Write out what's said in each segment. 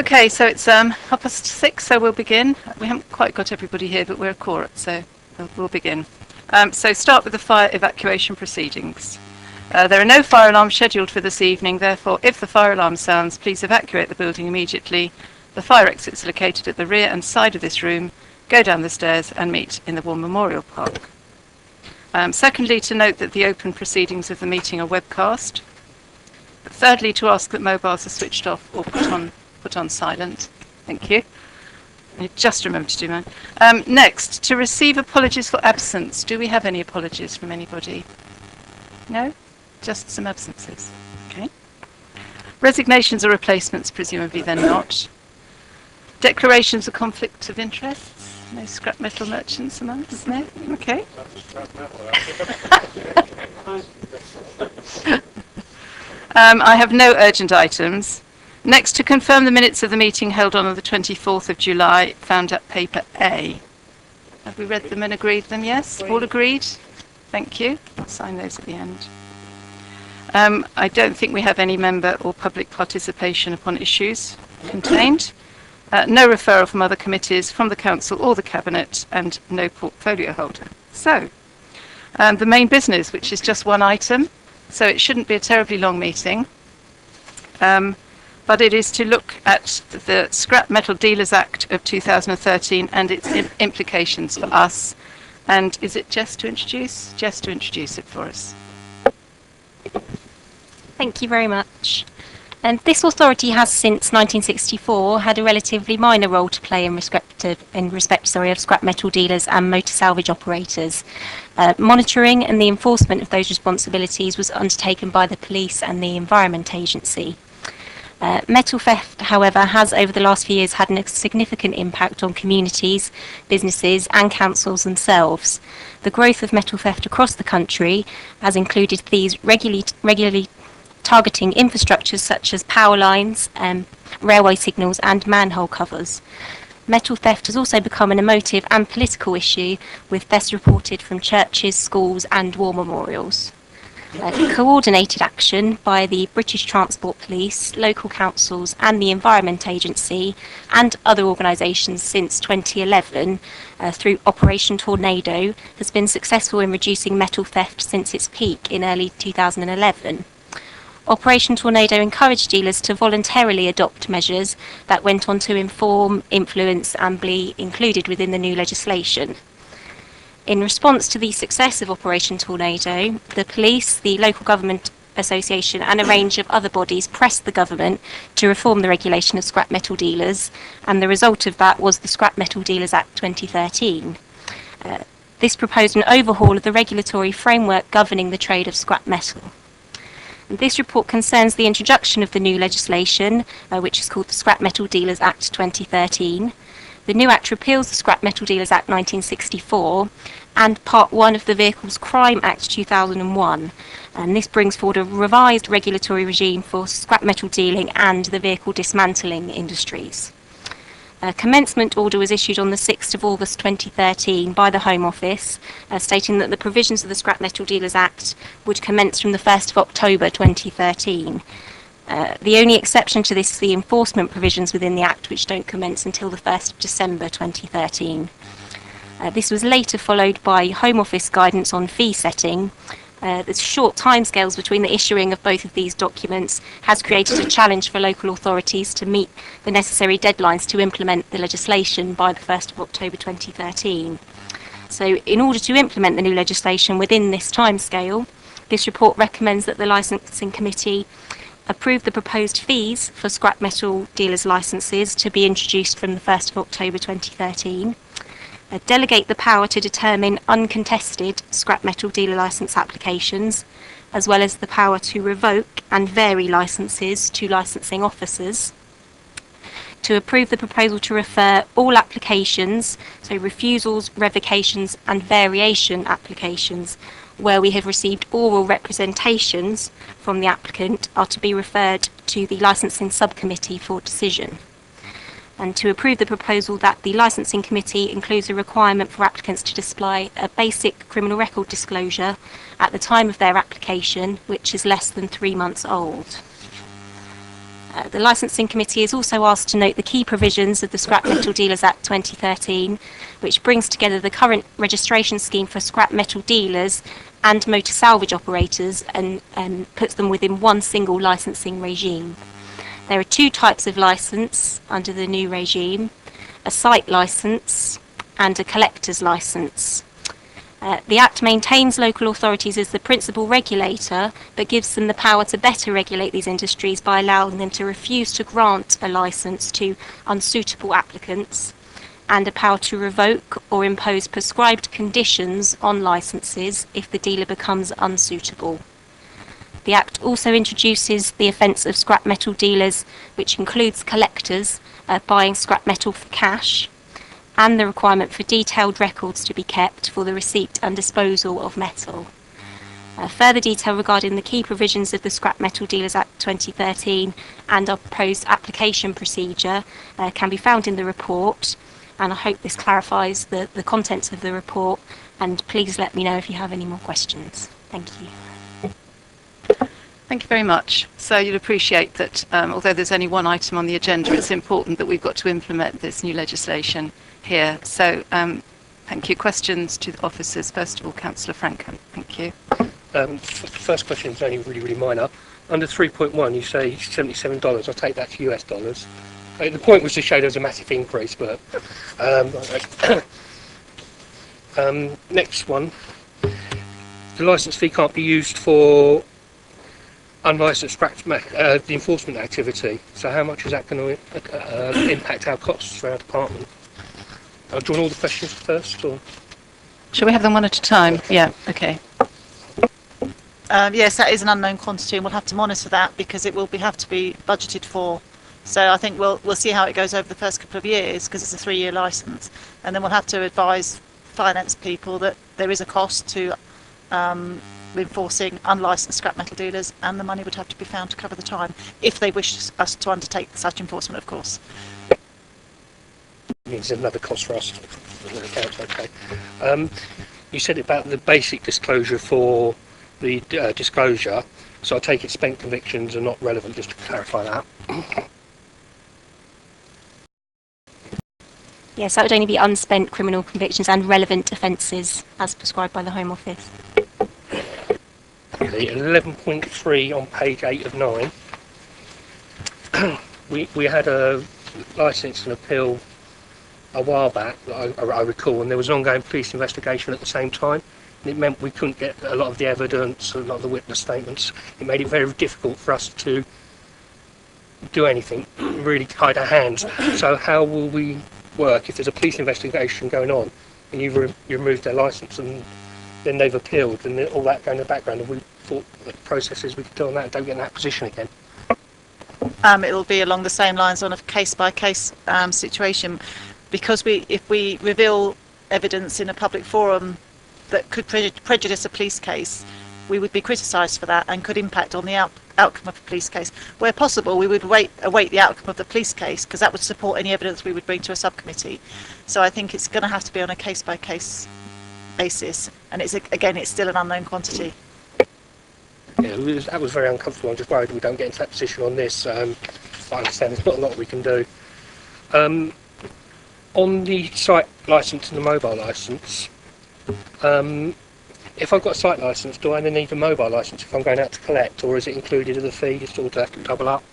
Okay, so it's 6:30, so we'll begin. We haven't quite got everybody here, but we're a quorum, so we'll begin. So start with the fire evacuation proceedings. There are no fire alarms scheduled for this evening, therefore if the fire alarm sounds, please evacuate the building immediately. The fire exits are located at the rear and side of this room. Go down the stairs and meet in the War Memorial Park. Secondly, to note that the open proceedings of the meeting are webcast. Thirdly, to ask that mobiles are switched off or put on silent. Thank you. I just remembered to do mine. Next, to receive apologies for absence. Do we have any apologies from anybody? No? Just some absences. Okay. Resignations or replacements, presumably then not. Declarations of conflicts of interests. No scrap metal merchants among us? No? Okay. I have no urgent items. Next, to confirm the minutes of the meeting held on the 24th of July, found at paper A. Have we read them and agreed them? Yes? All agreed? Thank you. I'll sign those at the end. I don't think we have any member or public participation upon issues contained. No referral from other committees, from the Council or the Cabinet, and no portfolio holder. So, the main business, which is just one item, so it shouldn't be a terribly long meeting. But it is to look at the Scrap Metal Dealers Act of 2013 and its implications for us. And is it Jess to introduce? Jess to introduce it for us. Thank you very much. This authority has since 1964 had a relatively minor role to play in respect of scrap metal dealers and motor salvage operators. Monitoring and the enforcement of those responsibilities was undertaken by the police and the Environment Agency. Metal theft, however, has over the last few years had a significant impact on communities, businesses and councils themselves. The growth of metal theft across the country has included thieves regularly targeting infrastructures such as power lines, railway signals and manhole covers. Metal theft has also become an emotive and political issue, with thefts reported from churches, schools and war memorials. Coordinated action by the British Transport Police, local councils and the Environment Agency and other organisations since 2011 through Operation Tornado has been successful in reducing metal theft since its peak in early 2011. Operation Tornado encouraged dealers to voluntarily adopt measures that went on to inform, influence and be included within the new legislation. In response to the success of Operation Tornado, the police, the local government association and a range of other bodies pressed the government to reform the regulation of scrap metal dealers, and the result of that was the Scrap Metal Dealers Act 2013. This proposed an overhaul of the regulatory framework governing the trade of scrap metal. This report concerns the introduction of the new legislation, which is called the Scrap Metal Dealers Act 2013. The new Act repeals the Scrap Metal Dealers Act 1964 and Part 1 of the Vehicles Crime Act 2001, and this brings forward a revised regulatory regime for scrap metal dealing and the vehicle dismantling industries. A commencement order was issued on the 6th of August 2013 by the Home Office, stating that the provisions of the Scrap Metal Dealers Act would commence from the 1st of October 2013. The only exception to this is the enforcement provisions within the Act, which don't commence until the 1st of December 2013. This was later followed by Home Office guidance on fee setting. The short timescales between the issuing of both of these documents has created a challenge for local authorities to meet the necessary deadlines to implement the legislation by the 1st of October 2013. So in order to implement the new legislation within this timescale, this report recommends that the Licensing Committee approve the proposed fees for scrap metal dealers' licences to be introduced from the 1st of October 2013, delegate the power to determine uncontested scrap metal dealer licence applications, as well as the power to revoke and vary licences to licensing officers, to approve the proposal to refer all applications, so refusals, revocations and variation applications, where we have received oral representations from the applicant, are to be referred to the Licensing Subcommittee for decision. And to approve the proposal that the Licensing Committee includes a requirement for applicants to display a basic criminal record disclosure at the time of their application, which is less than 3 months old. The Licensing Committee is also asked to note the key provisions of the Scrap Metal Dealers Act 2013, which brings together the current registration scheme for scrap metal dealers and motor salvage operators and puts them within one single licensing regime. There are two types of licence under the new regime: a site licence and a collector's licence. The Act maintains local authorities as the principal regulator, but gives them the power to better regulate these industries by allowing them to refuse to grant a licence to unsuitable applicants, and a power to revoke or impose prescribed conditions on licences if the dealer becomes unsuitable. The Act also introduces the offence of scrap metal dealers, which includes collectors buying scrap metal for cash, and the requirement for detailed records to be kept for the receipt and disposal of metal. Further detail regarding the key provisions of the Scrap Metal Dealers Act 2013 and our proposed application procedure can be found in the report, and I hope this clarifies the contents of the report, and please let me know if you have any more questions. Thank you. Thank you very much. So you'll appreciate that although there's only one item on the agenda, it's important that we've got to implement this new legislation here. So thank you. Questions to the officers. First of all, Councillor Frankham. Thank you. First question is only really minor. Under 3.1 you say $77. I take that to US dollars. The point was to show there was a massive increase, but next one. The licence fee can't be used for unlicensed the enforcement activity. So how much is that going to impact our costs for our department? Do you want all the questions first, or? Shall we have them one at a time? Yeah, okay. Yes, that is an unknown quantity, and we'll have to monitor that because it will have to be budgeted for. So I think we'll see how it goes over the first couple of years, because it's a 3-year licence, and then we'll have to advise finance people that there is a cost to enforcing unlicensed scrap metal dealers, and the money would have to be found to cover the time if they wish us to undertake such enforcement, of course. Means another cost for us. Okay. You said about the basic disclosure for the disclosure, so I take it spent convictions are not relevant, just to clarify that. Yes, that would only be unspent criminal convictions and relevant offences as prescribed by the Home Office. The 11.3 on page 8 of 9. we had a licence and appeal a while back, I recall, and there was an ongoing police investigation at the same time, and it meant we couldn't get a lot of the evidence, a lot of the witness statements. It made it very difficult for us to do anything, really hide our hands. So how will we work if there's a police investigation going on and you remove their licence and then they've appealed and all that going in the background, and we thought the processes we could do on that and don't get in that position again? It'll be along the same lines on a case-by-case situation, because if we reveal evidence in a public forum that could prejudice a police case, we would be criticised for that and could impact on the outcome of a police case. Where possible, we would await the outcome of the police case, because that would support any evidence we would bring to a subcommittee. So I think it's going to have to be on a case-by-case basis, and it's still an unknown quantity. Yeah, that was very uncomfortable. I'm just worried we don't get into that position on this. I understand there's not a lot we can do. On the site licence and the mobile licence, if I've got a site licence, do I then need a mobile licence if I'm going out to collect, or is it included in the fee? Just all to double up?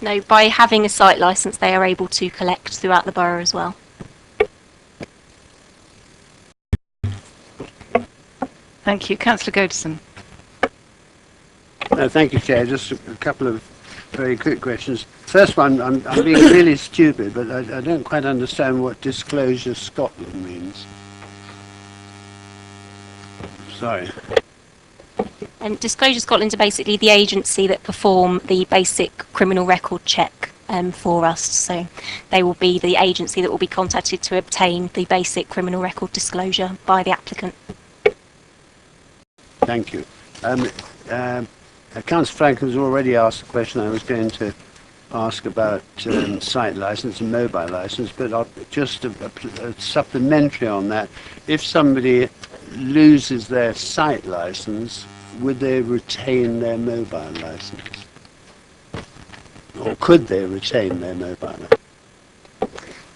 No, by having a site licence, they are able to collect throughout the borough as well. Thank you. Councillor Godison. Thank you, Chair. Just a couple of very quick questions. First one, I'm being really stupid, but I don't quite understand what Disclosure Scotland means. Sorry. Disclosure Scotland are basically the agency that perform the basic criminal record check for us. So they will be the agency that will be contacted to obtain the basic criminal record disclosure by the applicant. Thank you. Councillor Franklin has already asked the question I was going to ask about site licence and mobile licence, but just a supplementary on that. If somebody loses their site licence, would they retain their mobile licence? or could they retain their mobile line?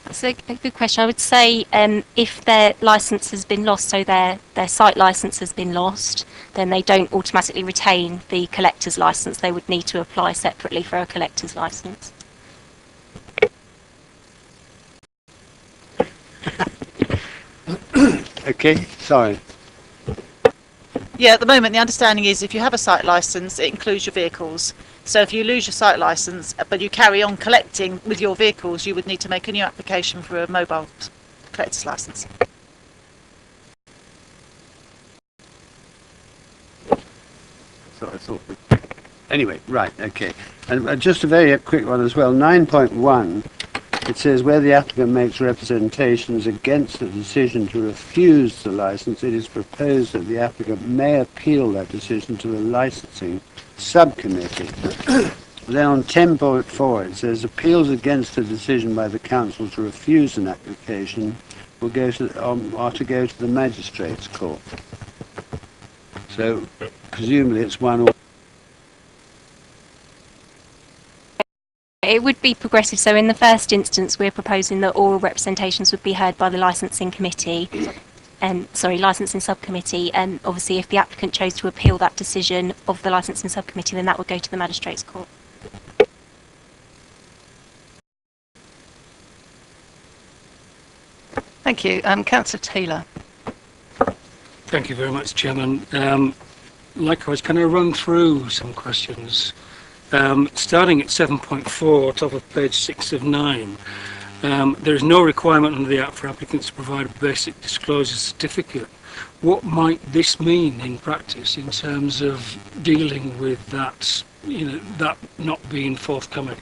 That's a good question. I would say if their licence has been lost, so their site licence has been lost, then they don't automatically retain the collector's licence. They would need to apply separately for a collector's licence. Okay, sorry. Yeah, at the moment the understanding is if you have a site licence, it includes your vehicles. So if you lose your site licence, but you carry on collecting with your vehicles, you would need to make a new application for a mobile collector's licence. So I thought. Anyway, right, okay. And just a very quick one as well. 9.1, it says where the applicant makes representations against the decision to refuse the licence, it is proposed that the applicant may appeal that decision to the licensing subcommittee. Then on 10.4 it says appeals against a decision by the council to refuse an application will go to are to go to the magistrates' court. So presumably it's one or It would be progressive. So in the first instance, we're proposing that oral representations would be heard by the licensing committee, licensing subcommittee. And obviously, if the applicant chose to appeal that decision of the licensing subcommittee, then that would go to the magistrates' court. Thank you. Councillor Taylor. Thank you very much, Chairman. Likewise, can I run through some questions? Starting at 7.4, top of page 6 of 9, there is no requirement under the Act for applicants to provide a basic disclosure certificate. What might this mean in practice in terms of dealing with that, that not being forthcoming?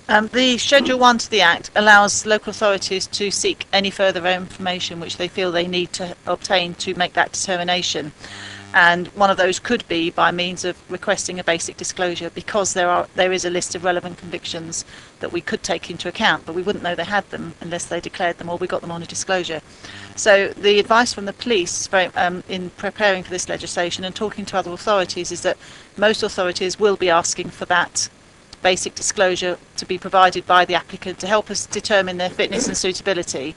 The Schedule 1 to the Act allows local authorities to seek any further information which they feel they need to obtain to make that determination. And one of those could be by means of requesting a basic disclosure, because there is a list of relevant convictions that we could take into account, but we wouldn't know they had them unless they declared them or we got them on a disclosure. So the advice from the police in preparing for this legislation and talking to other authorities is that most authorities will be asking for that basic disclosure to be provided by the applicant to help us determine their fitness and suitability.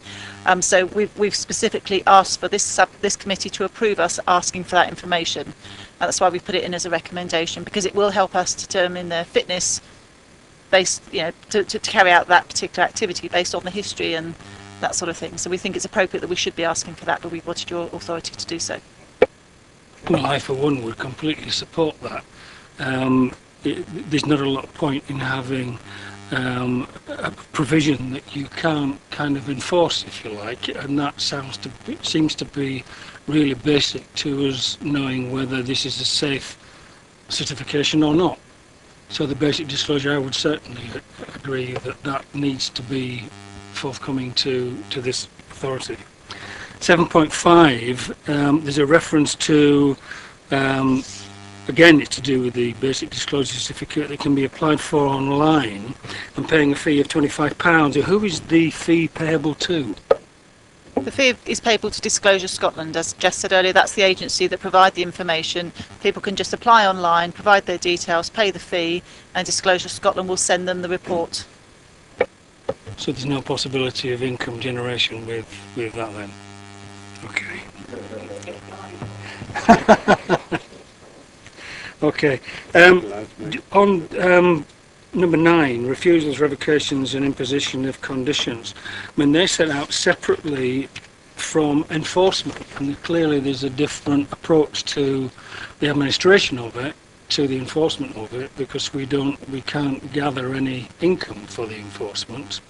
So we've specifically asked for this committee to approve us asking for that information. And that's why we put it in as a recommendation, because it will help us determine their fitness based, to carry out that particular activity based on the history and that sort of thing. So we think it's appropriate that we should be asking for that, but we wanted your authority to do so. Well, I for one would completely support that. There's not a lot of point in having a provision that you can't kind of enforce, if you like, and that seems to be really basic to us knowing whether this is a safe certification or not. So the basic disclosure, I would certainly agree that needs to be forthcoming to this authority. 7.5, there's a reference to again, it's to do with the basic disclosure certificate that can be applied for online and paying a fee of £25. Who is the fee payable to? The fee is payable to Disclosure Scotland. As Jess said earlier, that's the agency that provide the information. People can just apply online, provide their details, pay the fee, and Disclosure Scotland will send them the report. So there's no possibility of income generation with that then? Okay. Okay. On number 9, refusals, revocations and imposition of conditions. I mean, they're set out separately from enforcement, and clearly there's a different approach to the administration of it to the enforcement of it, because we can't gather any income for the enforcement.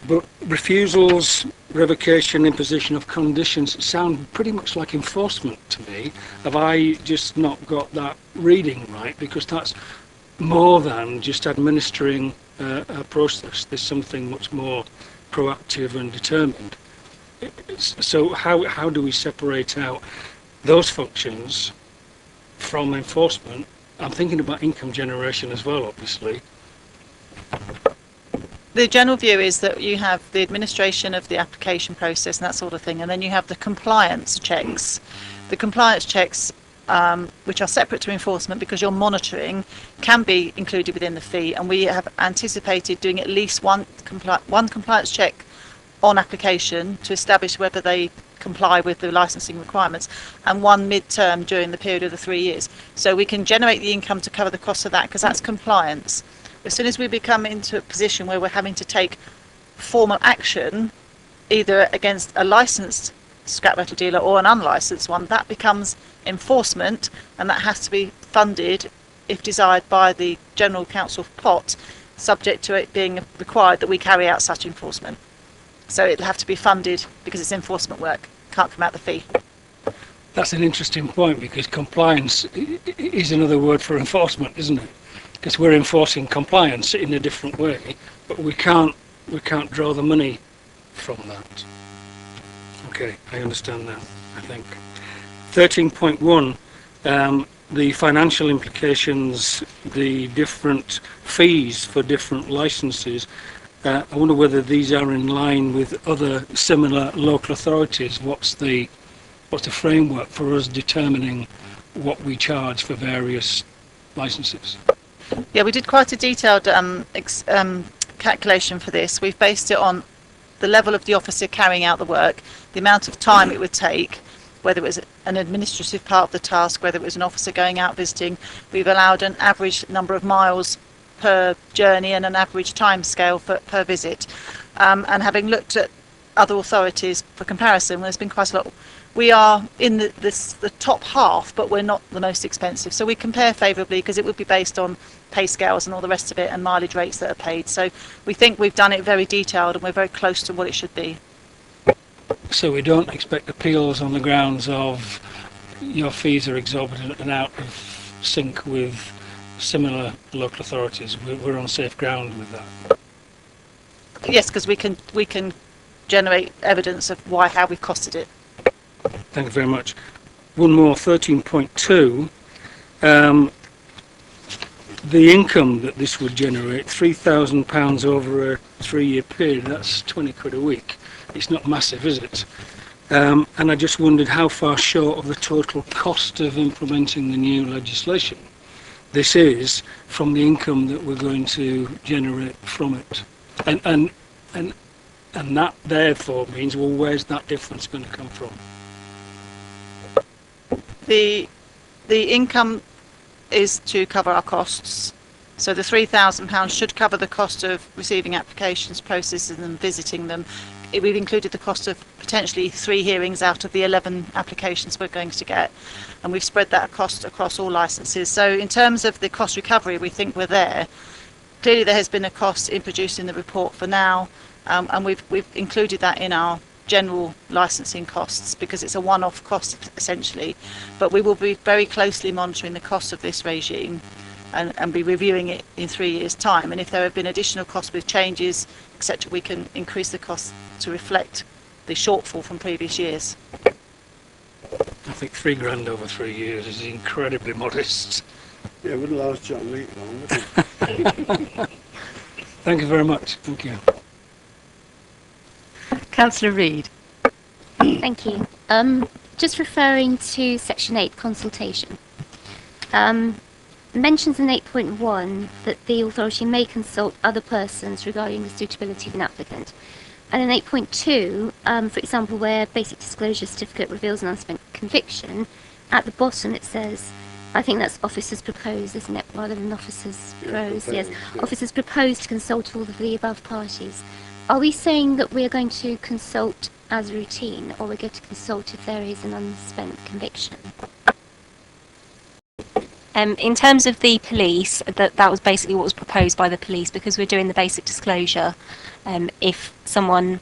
But refusals, revocation, imposition of conditions sound pretty much like enforcement to me. Have I just not got that reading right? Because that's more than just administering a process. There's something much more proactive and determined. So how do we separate out those functions from enforcement? I'm thinking about income generation as well, obviously. The general view is that you have the administration of the application process and that sort of thing, and then you have the compliance checks. The compliance checks which are separate to enforcement because your monitoring can be included within the fee, and we have anticipated doing at least one compliance check on application to establish whether they comply with the licensing requirements, and one mid-term during the period of the 3 years. So we can generate the income to cover the cost of that because that's compliance. As soon as we become into a position where we're having to take formal action, either against a licensed scrap metal dealer or an unlicensed one, that becomes enforcement, and that has to be funded, if desired, by the General Council pot, subject to it being required that we carry out such enforcement. So it'll have to be funded because it's enforcement work, can't come out the fee. That's an interesting point, because compliance is another word for enforcement, isn't it? Because we're enforcing compliance in a different way, but we can't draw the money from that. Okay, I understand now, I think. 13.1, the financial implications, the different fees for different licenses. I wonder whether these are in line with other similar local authorities. What's the framework for us determining what we charge for various licenses? Yeah, we did quite a detailed calculation for this. We've based it on the level of the officer carrying out the work, the amount of time it would take, whether it was an administrative part of the task, whether it was an officer going out visiting. We've allowed an average number of miles per journey and an average time scale per visit. And having looked at other authorities for comparison, there's been quite a lot. We are in the top half, but we're not the most expensive. So we compare favourably because it would be based on pay scales and all the rest of it, and mileage rates that are paid. So we think we've done it very detailed, and we're very close to what it should be. So we don't expect appeals on the grounds of your fees are exorbitant and out of sync with similar local authorities. We're on safe ground with that. Yes, because we can generate evidence of how we've costed it. Thank you very much. One more, 13.2. The income that this would generate, £3,000 over a 3-year period, that's 20 quid a week. It's not massive, is it? And I just wondered how far short of the total cost of implementing the new legislation this is from the income that we're going to generate from it. And that therefore means, well, where's that difference going to come from? The income is to cover our costs. So the £3,000 should cover the cost of receiving applications, processing them, visiting them. We've included the cost of potentially 3 hearings out of the 11 applications we're going to get, and we've spread that cost across all licences. So in terms of the cost recovery, we think we're there. Clearly there has been a cost in producing the report for now, and we've included that in our general licensing costs because it's a one-off cost essentially, but we will be very closely monitoring the cost of this regime and be reviewing it in 3 years' time, and if there have been additional costs with changes, etc., we can increase the cost to reflect the shortfall from previous years. I think £3,000 over 3 years is incredibly modest. Yeah, it wouldn't last John Leek long, would it? Thank you very much. Thank you. Councillor Reid. Thank you. Just referring to Section 8, consultation. Mentions in 8.1 that the authority may consult other persons regarding the suitability of an applicant. And in 8.2, for example, where basic disclosure certificate reveals an unspent conviction, at the bottom it says, I think that's officers propose, isn't it, rather than officers propose? Yes, officers propose to consult all of the above parties. Are we saying that we're going to consult as routine, or we're going to consult if there is an unspent conviction? In terms of the police, that was basically what was proposed by the police, because we're doing the basic disclosure. If someone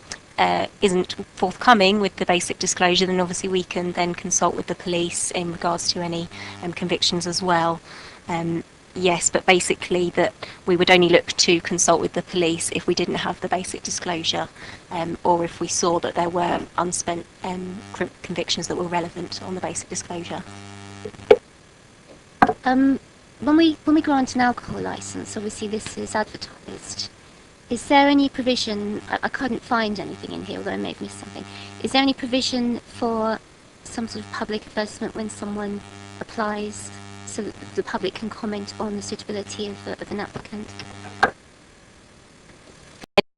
isn't forthcoming with the basic disclosure, then obviously we can then consult with the police in regards to any convictions as well. Yes, but basically that we would only look to consult with the police if we didn't have the basic disclosure, or if we saw that there were unspent convictions that were relevant on the basic disclosure. When we grant an alcohol licence, obviously this is advertised. Is there any provision, I couldn't find anything in here, although I may have missed something, is there any provision for some sort of public advertisement when someone applies so that the public can comment on the suitability of an applicant.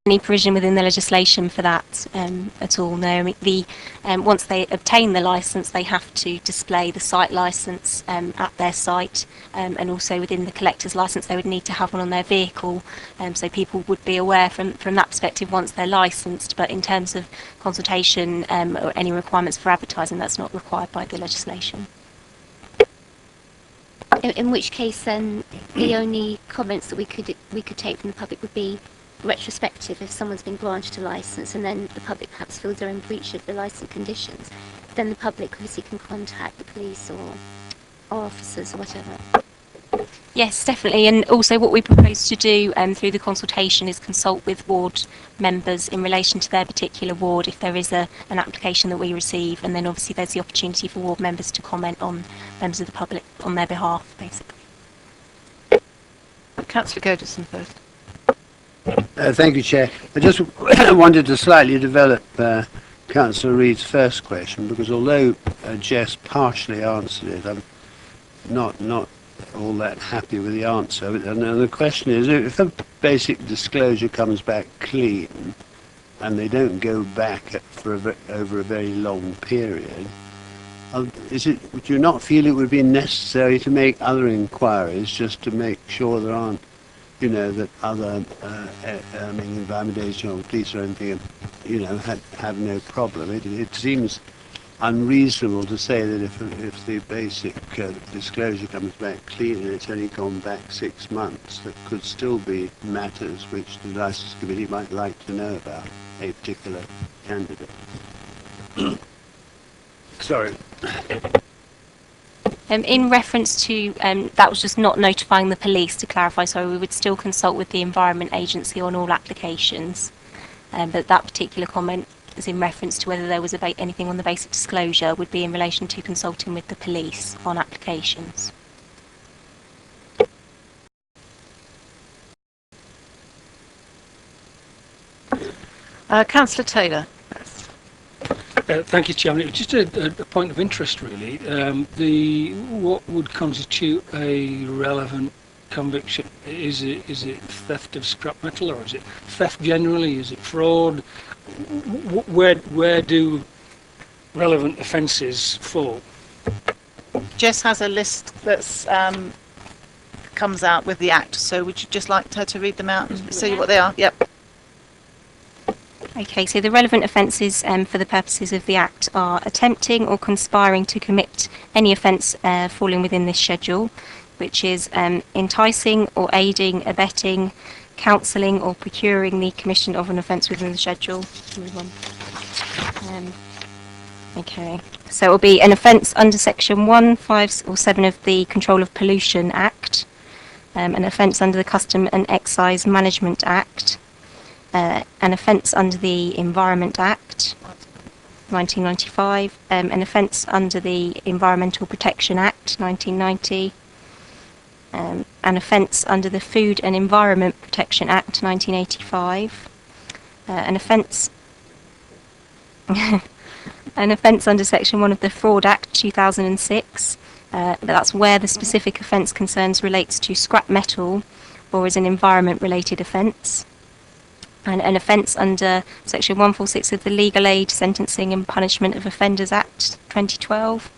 Any provision within the legislation for that at all? No. I mean, once they obtain the licence, they have to display the site licence at their site, and also within the collector's licence, they would need to have one on their vehicle, so people would be aware from that perspective once they're licensed. But in terms of consultation or any requirements for advertising, that's not required by the legislation. In which case, then the only comments that we could take from the public would be retrospective. If someone's been granted a licence and then the public perhaps feels they're in breach of the licence conditions, then the public obviously can contact the police or officers or whatever. Yes, definitely. And also what we propose to do through the consultation is consult with ward members in relation to their particular ward if there is an application that we receive, and then obviously there's the opportunity for ward members to comment on members of the public on their behalf, basically. Councillor Godison first. Thank you, Chair. I just wanted to slightly develop Councillor Reid's first question, because although Jess partially answered it, I'm not all that happy with the answer. And the question is, if a basic disclosure comes back clean and they don't go back over a very long period, would you not feel it would be necessary to make other inquiries just to make sure there aren't, that other Environment Agency or police or anything, have no problem? It seems unreasonable to say that if the basic disclosure comes back clean and it's only gone back 6 months, there could still be matters which the Licence Committee might like to know about a particular candidate. Sorry. In reference to, that was just not notifying the police, to clarify, so we would still consult with the Environment Agency on all applications. But that particular comment is in reference to whether there was anything on the basic disclosure would be in relation to consulting with the police on applications. Councillor Taylor. Thank you, Chairman. It was just a point of interest, really. What would constitute a relevant conviction? Is it theft of scrap metal, or is it theft generally? Is it fraud? Where do relevant offences fall? Jess has a list that's comes out with the Act, so would you just like her to read them out and see what they are? Yep. Okay, so the relevant offences for the purposes of the Act are attempting or conspiring to commit any offence falling within this schedule, which is enticing or aiding, abetting, counselling or procuring the commission of an offence within the schedule. Okay, so it will be an offence under Section 1, 5 or 7 of the Control of Pollution Act, an offence under the Custom and Excise Management Act, an offence under the Environment Act 1995, an offence under the Environmental Protection Act 1990, an offence under the Food and Environment Protection Act 1985, an offence an offence under Section 1 of the Fraud Act 2006, but that's where the specific offence concerns relates to scrap metal or is an environment related offence. And an offence under Section 146 of the Legal Aid, Sentencing and Punishment of Offenders Act 2012.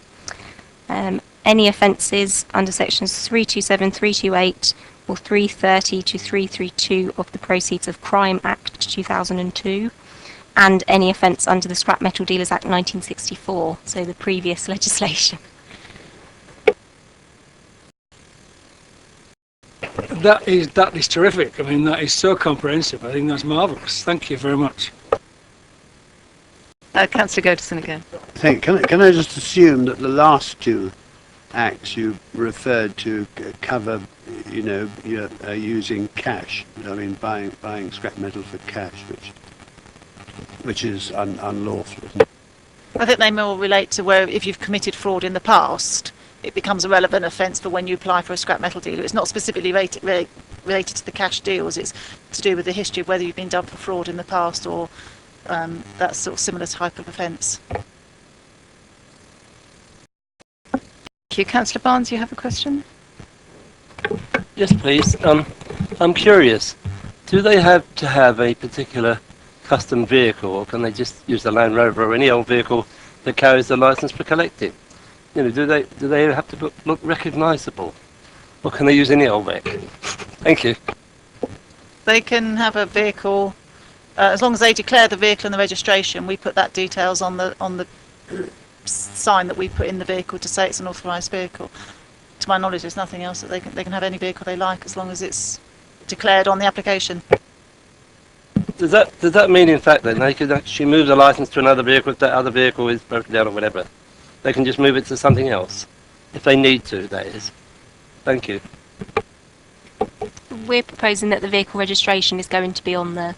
Any offences under Sections 327, 328 or 330 to 332 of the Proceeds of Crime Act 2002. And any offence under the Scrap Metal Dealers Act 1964, so the previous legislation. That is terrific. I mean, that is so comprehensive. I think that's marvellous. Thank you very much. Councillor Godison again. Can I just assume that the last two acts you referred to cover, using cash? I mean, buying scrap metal for cash, which is unlawful, isn't it? I think they more relate to where if you've committed fraud in the past, it becomes a relevant offence for when you apply for a scrap metal dealer. It's not specifically related to the cash deals. It's to do with the history of whether you've been done for fraud in the past or that sort of similar type of offence. Thank you. Councillor Barnes, you have a question? Yes, please. I'm curious. Do they have to have a particular custom vehicle, or can they just use the Land Rover or any old vehicle that carries the licence for collecting? You know, do they have to look recognisable, or can they use any old vehicle? Thank you. They can have a vehicle as long as they declare the vehicle and the registration. We put that details on the sign that we put in the vehicle to say it's an authorised vehicle. To my knowledge, there's nothing else that they can have any vehicle they like as long as it's declared on the application. Does that mean, in fact, then they could actually move the licence to another vehicle if that other vehicle is broken down or whatever? They can just move it to something else if they need to. That is. Thank you. We're proposing that the vehicle registration is going to be on the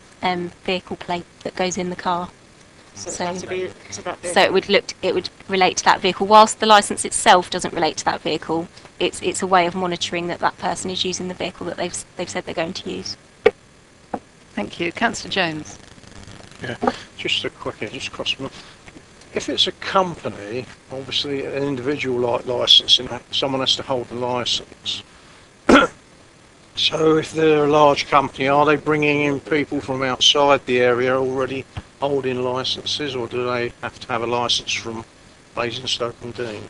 vehicle plate that goes in the car. So it would relate to that vehicle. Whilst the licence itself doesn't relate to that vehicle, it's a way of monitoring that that person is using the vehicle that they've said they're going to use. Thank you. Councillor Jones. Yeah, just a quickie, just cross them. If it's a company, obviously an individual licensing, someone has to hold the licence. So if they're a large company, are they bringing in people from outside the area already holding licences, or do they have to have a licence from Basingstoke and Dean?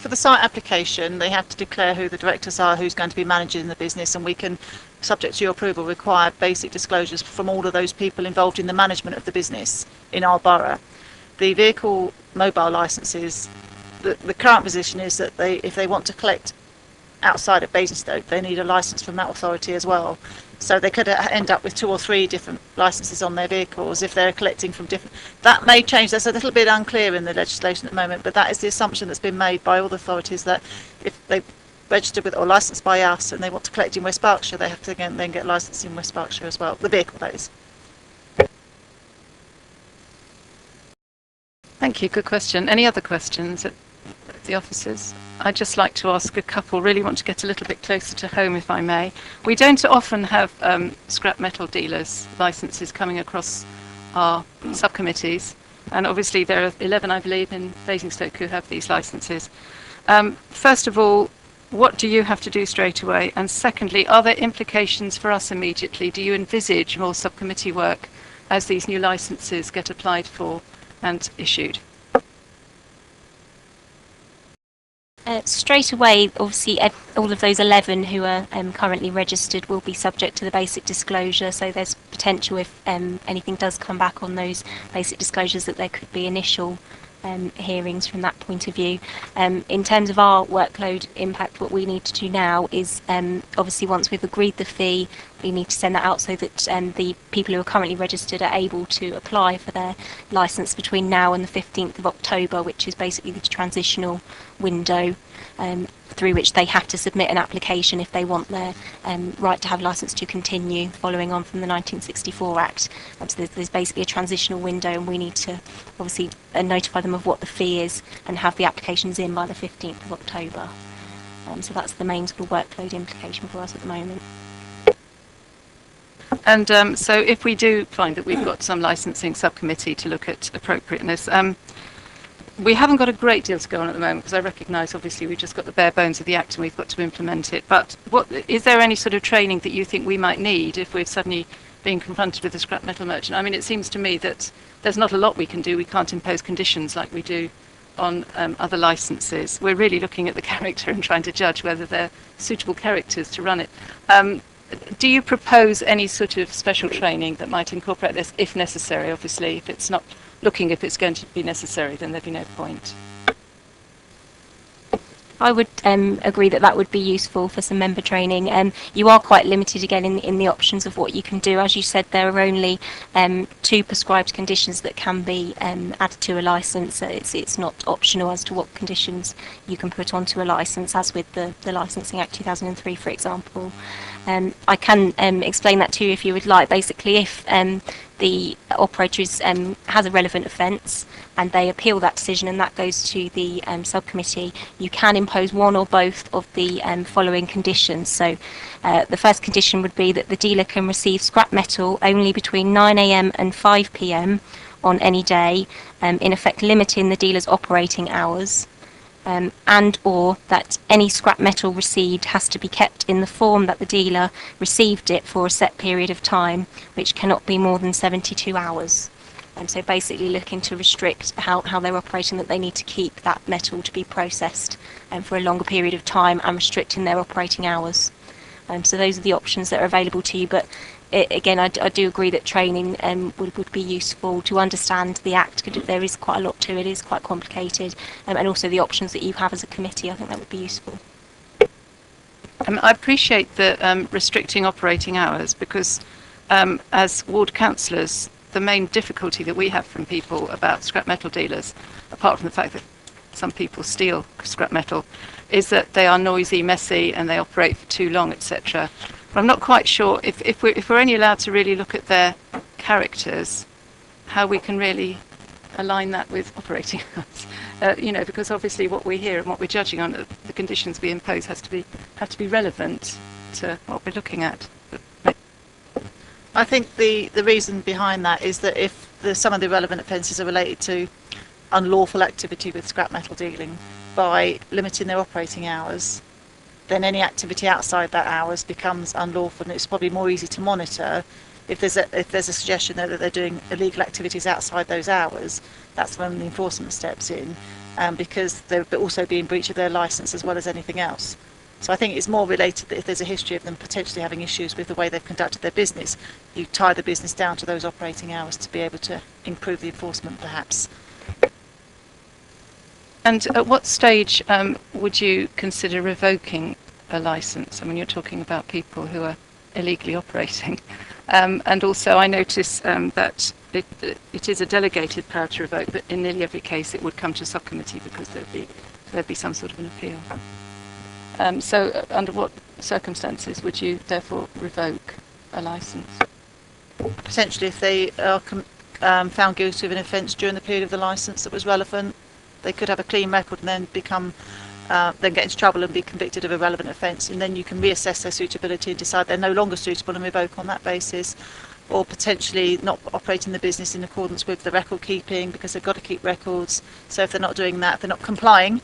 For the site application, they have to declare who the directors are, who's going to be managing the business, and we can, subject to your approval, require basic disclosures from all of those people involved in the management of the business in our borough. The vehicle mobile licences, the current position is that if they want to collect outside of Basingstoke, they need a licence from that authority as well. So they could end up with 2 or 3 different licences on their vehicles if they're collecting from different... That may change. That's a little bit unclear in the legislation at the moment, but that is the assumption that's been made by all the authorities, that if they register with or licensed by us and they want to collect in West Berkshire, they have to then get licensed in West Berkshire as well. The vehicle, that is. Thank you. Good question. Any other questions at the officers? I'd just like to ask a couple, really want to get a little bit closer to home, if I may. We don't often have scrap metal dealers' licences coming across our subcommittees, and obviously there are 11, I believe, in Basingstoke who have these licences. First of all, what do you have to do straight away? And secondly, are there implications for us immediately? Do you envisage more subcommittee work as these new licences get applied for and issued? Straight away, obviously, all of those 11 who are currently registered will be subject to the basic disclosure, so there's potential, if anything does come back on those basic disclosures, that there could be initial hearings from that point of view. In terms of our workload impact, what we need to do now is, obviously, once we've agreed the fee, we need to send that out so that the people who are currently registered are able to apply for their licence between now and the 15th of October, which is basically the transitional window through which they have to submit an application if they want their right to have licence to continue following on from the 1964 Act. So there's basically a transitional window, and we need to obviously notify them of what the fee is and have the applications in by the 15th of October. So that's the main sort of workload implication for us at the moment. And so if we do find that we've got some licensing subcommittee to look at appropriateness, we haven't got a great deal to go on at the moment, because I recognise, obviously, we've just got the bare bones of the Act and we've got to implement it. But is there any sort of training that you think we might need if we're suddenly being confronted with a scrap metal merchant? I mean, it seems to me that there's not a lot we can do. We can't impose conditions like we do on other licences. We're really looking at the character and trying to judge whether they're suitable characters to run it. Do you propose any sort of special training that might incorporate this, if necessary? Obviously, if it's not if it's going to be necessary, then there'd be no point. I would agree that that would be useful for some member training. You are quite limited again in the options of what you can do. As you said, there are only 2 prescribed conditions that can be added to a licence. So it's not optional as to what conditions you can put onto a licence, as with the Licensing Act 2003, for example. I can explain that to you if you would like. Basically, if the operator has a relevant offence and they appeal that decision and that goes to the subcommittee, you can impose one or both of the following conditions. So the first condition would be that the dealer can receive scrap metal only between 9 AM and 5 PM on any day, in effect limiting the dealer's operating hours, and or that any scrap metal received has to be kept in the form that the dealer received it for a set period of time, which cannot be more than 72 hours. So basically looking to restrict how they're operating, that they need to keep that metal to be processed for a longer period of time, and restricting their operating hours. So those are the options that are available to you, but again, I do agree that training would be useful to understand the Act. There is quite a lot to it, it is quite complicated, and also the options that you have as a committee, I think that would be useful. I appreciate the restricting operating hours, because as ward councillors, the main difficulty that we have from people about scrap metal dealers, apart from the fact that some people steal scrap metal, is that they are noisy, messy, and they operate for too long, etc. But I'm not quite sure if we're only allowed to really look at their characters, how we can really align that with operating hours. Because obviously what we hear and what we're judging on, the conditions we impose have to be relevant to what we're looking at. I think the reason behind that is that if some of the relevant offences are related to unlawful activity with scrap metal dealing, by limiting their operating hours, then any activity outside that hours becomes unlawful, and it's probably more easy to monitor if there's a suggestion that they're doing illegal activities outside those hours. That's when the enforcement steps in, because they're also being breach of their licence as well as anything else. So I think it's more related that if there's a history of them potentially having issues with the way they've conducted their business, you tie the business down to those operating hours to be able to improve the enforcement, perhaps. And at what stage would you consider revoking a licence? I mean, you're talking about people who are illegally operating. And also I notice that it is a delegated power to revoke, but in nearly every case it would come to subcommittee because there'd be some sort of an appeal. So under what circumstances would you therefore revoke a licence? Potentially if they are found guilty of an offence during the period of the licence that was relevant. They could have a clean record and then then get into trouble and be convicted of a relevant offence, and then you can reassess their suitability and decide they're no longer suitable and revoke on that basis. Or potentially not operating the business in accordance with the record keeping, because they've got to keep records. So if they're not doing that, if they're not complying,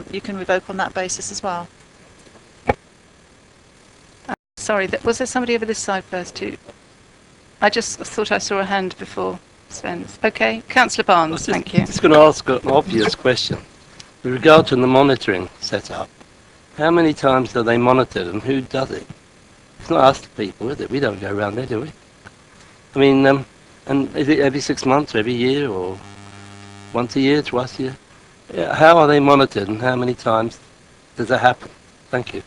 you can revoke on that basis as well. Sorry, was there somebody over this side first too? I just thought I saw a hand before Sven's. Okay, Councillor Barnes, thank you. I'm just going to ask an obvious question. With regard to the monitoring setup, how many times do they monitor and who does it? It's not us people, is it? We don't go around there, do we? I mean, and is it every 6 months, or every year, or once a year, twice a year? Yeah, how are they monitored and how many times does that happen? Thank you.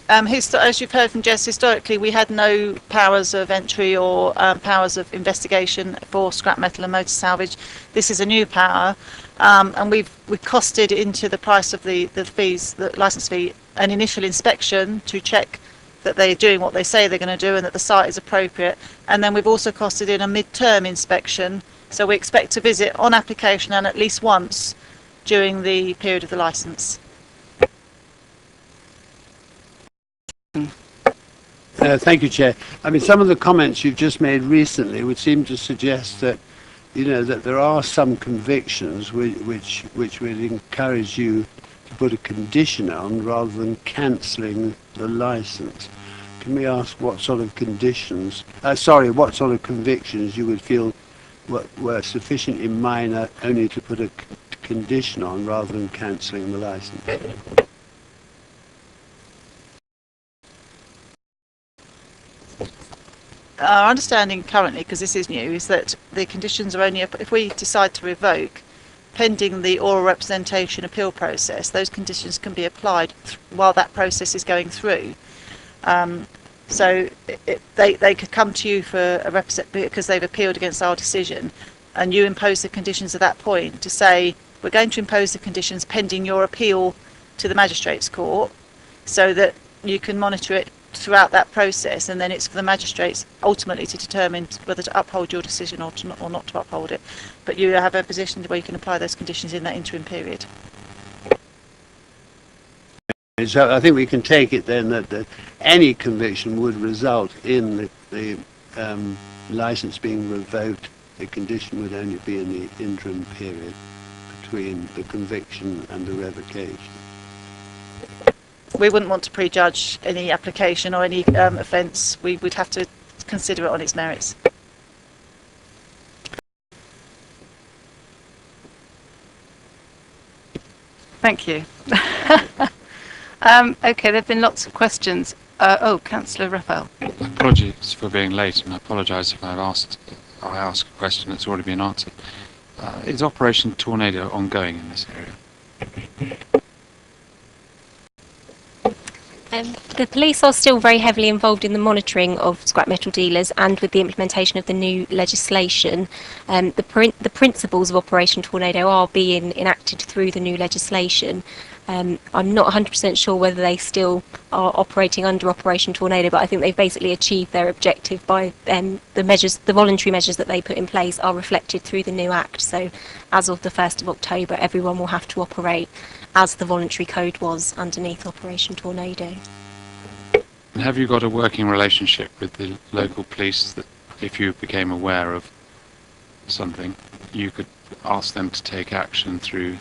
As you've heard from Jess, historically we had no powers of entry or powers of investigation for scrap metal and motor salvage. This is a new power, and we've costed into the price of the fees, the licence fee, an initial inspection to check that they're doing what they say they're going to do and that the site is appropriate. And then we've also costed in a mid-term inspection, so we expect to visit on application and at least once during the period of the licence. Thank you, Chair. I mean, some of the comments you've just made recently would seem to suggest that, that there are some convictions which would encourage you to put a condition on rather than cancelling the licence. Can we ask what sort of conditions, what sort of convictions you would feel were sufficiently minor only to put a condition on rather than cancelling the licence? Our understanding currently, because this is new, is that the conditions are only, if we decide to revoke, pending the oral representation appeal process, those conditions can be applied while that process is going through. So they could come to you for a because they've appealed against our decision, and you impose the conditions at that point to say, we're going to impose the conditions pending your appeal to the magistrates court, so that you can monitor it throughout that process, and then it's for the magistrates ultimately to determine whether to uphold your decision or not to uphold it. But you have a position where you can apply those conditions in that interim period. So I think we can take it then that any conviction would result in the licence being revoked, the condition would only be in the interim period between the conviction and the revocation. We wouldn't want to prejudge any application or any offence. We would have to consider it on its merits. Thank you. Okay, there have been lots of questions. Councillor Raphael. Apologies for being late, and I apologise if I ask a question that's already been answered. Is Operation Tornado ongoing in this area? The police are still very heavily involved in the monitoring of scrap metal dealers, and with the implementation of the new legislation, the principles of Operation Tornado are being enacted through the new legislation. I'm not 100% sure whether they still are operating under Operation Tornado, but I think they've basically achieved their objective by the voluntary measures that they put in place are reflected through the new Act. So as of the 1st of October, everyone will have to operate as the voluntary code was underneath Operation Tornado. And have you got a working relationship with the local police that if you became aware of something, you could ask them to take action through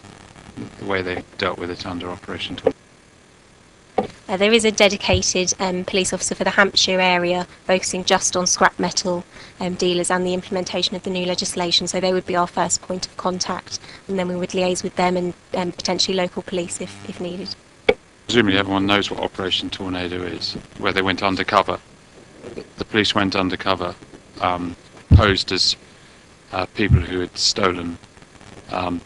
the way they dealt with it under Operation Tornado? There is a dedicated police officer for the Hampshire area focusing just on scrap metal dealers and the implementation of the new legislation, so they would be our first point of contact, and then we would liaise with them and potentially local police if needed. Presumably everyone knows what Operation Tornado is, where they went undercover. The police went undercover, posed as people who had stolen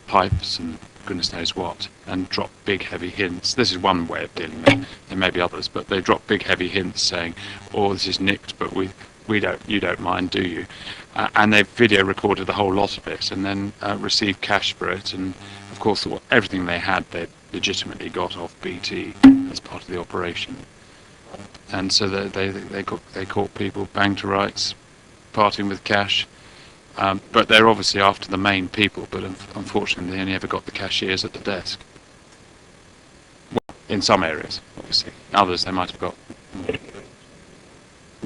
pipes and goodness knows what, and drop big heavy hints. This is one way of dealing with it. There may be others, but they drop big heavy hints saying, "Oh, this is nicked, but you don't mind, do you?" And they video recorded the whole lot of it, and then received cash for it. And of course, everything they had, they legitimately got off BT as part of the operation. And so they caught people bang to rights, parting with cash. But they're obviously after the main people, but unfortunately they only ever got the cashiers at the desk. Well, in some areas, obviously. Others they might have got more.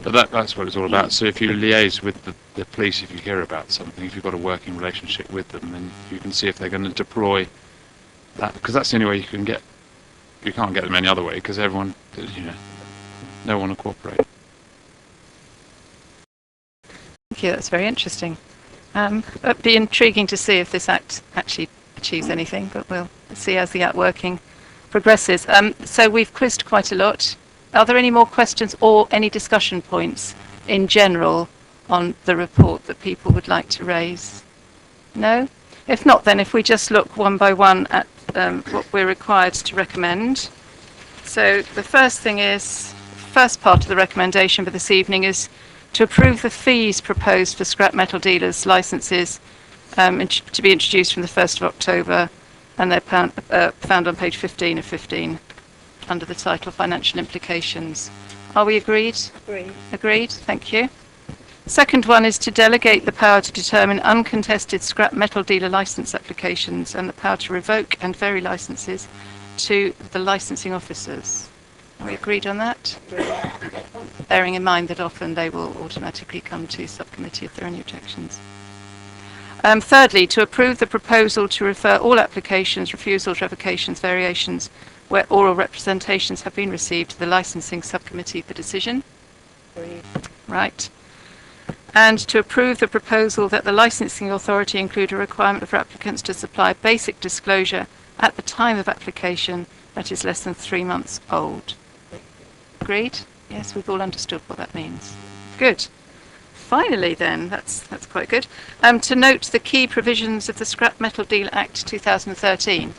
But that's what it's all about. So if you liaise with the police, if you hear about something, if you've got a working relationship with them, then you can see if they're going to deploy that, because that's the only way you can get. You can't get them any other way, because everyone, no one will cooperate. Thank you, that's very interesting. It'd be intriguing to see if this Act actually achieves anything, but we'll see as the Act working progresses. So we've quizzed quite a lot. Are there any more questions or any discussion points in general on the report that people would like to raise? No? If not, then if we just look one by one at what we're required to recommend. So the first part of the recommendation for this evening is to approve the fees proposed for scrap metal dealers' licences to be introduced from the 1st of October, and they're found on page 15 of 15 under the title Financial Implications. Are we agreed? Agreed. Agreed, thank you. Second one is to delegate the power to determine uncontested scrap metal dealer licence applications and the power to revoke and vary licences to the licensing officers. Are we agreed on that? Bearing in mind that often they will automatically come to subcommittee if there are any objections. Thirdly, to approve the proposal to refer all applications, refusals, revocations, variations, where oral representations have been received to the licensing subcommittee for decision. Right. And to approve the proposal that the licensing authority include a requirement for applicants to supply basic disclosure at the time of application that is less than 3 months old. Agreed? Yes, we've all understood what that means. Good. Finally then, that's quite good, to note the key provisions of the Scrap Metal Dealer Act 2013.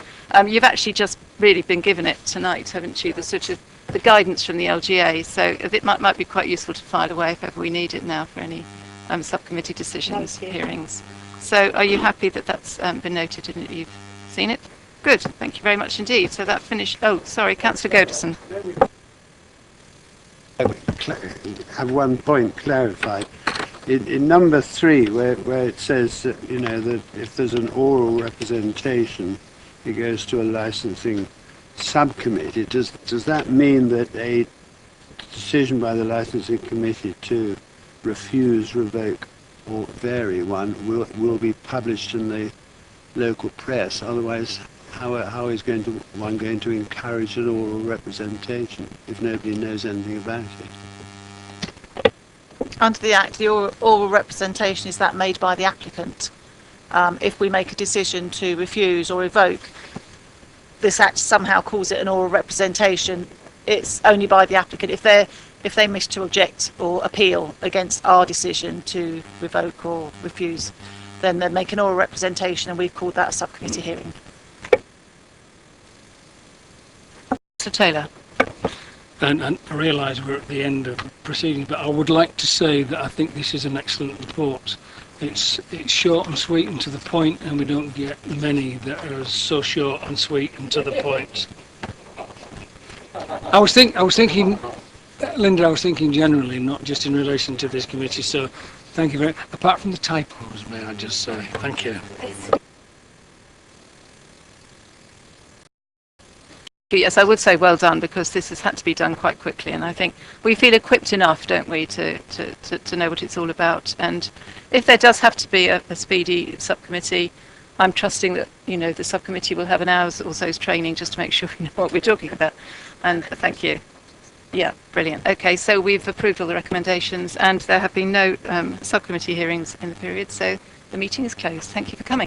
You've actually just really been given it tonight, haven't you? The sort of the guidance from the LGA, so it might be quite useful to file away if ever we need it now for any subcommittee decisions, hearings. So are you happy that that's been noted and that you've seen it? Good, thank you very much indeed. So that finished. Oh, sorry, Councillor Godison. Have one point clarified. In number 3, where it says that, that if there's an oral representation, it goes to a licensing subcommittee. Does that mean that a decision by the licensing committee to refuse, revoke or vary one will be published in the local press. Otherwise, how is one going to encourage an oral representation if nobody knows anything about it? Under the Act, the oral representation is that made by the applicant. If we make a decision to refuse or revoke, this Act somehow calls it an oral representation. It's only by the applicant. If they wish to object or appeal against our decision to revoke or refuse, then they make an oral representation, and we've called that a subcommittee hearing. Mr Taylor. And I realise we're at the end of proceedings, but I would like to say that I think this is an excellent report. It's short and sweet and to the point, and we don't get many that are so short and sweet and to the point. I was thinking, Linda, I was thinking generally, not just in relation to this committee, so thank you very much. Apart from the typos, may I just say, thank you. Yes, I would say well done, because this has had to be done quite quickly, and I think we feel equipped enough, don't we, to know what it's all about. And if there does have to be a speedy subcommittee, I'm trusting that the subcommittee will have an hour's or so's training just to make sure we know what we're talking about. And thank you. Yeah, brilliant. Okay, so we've approved all the recommendations, and there have been no subcommittee hearings in the period, so the meeting is closed. Thank you for coming.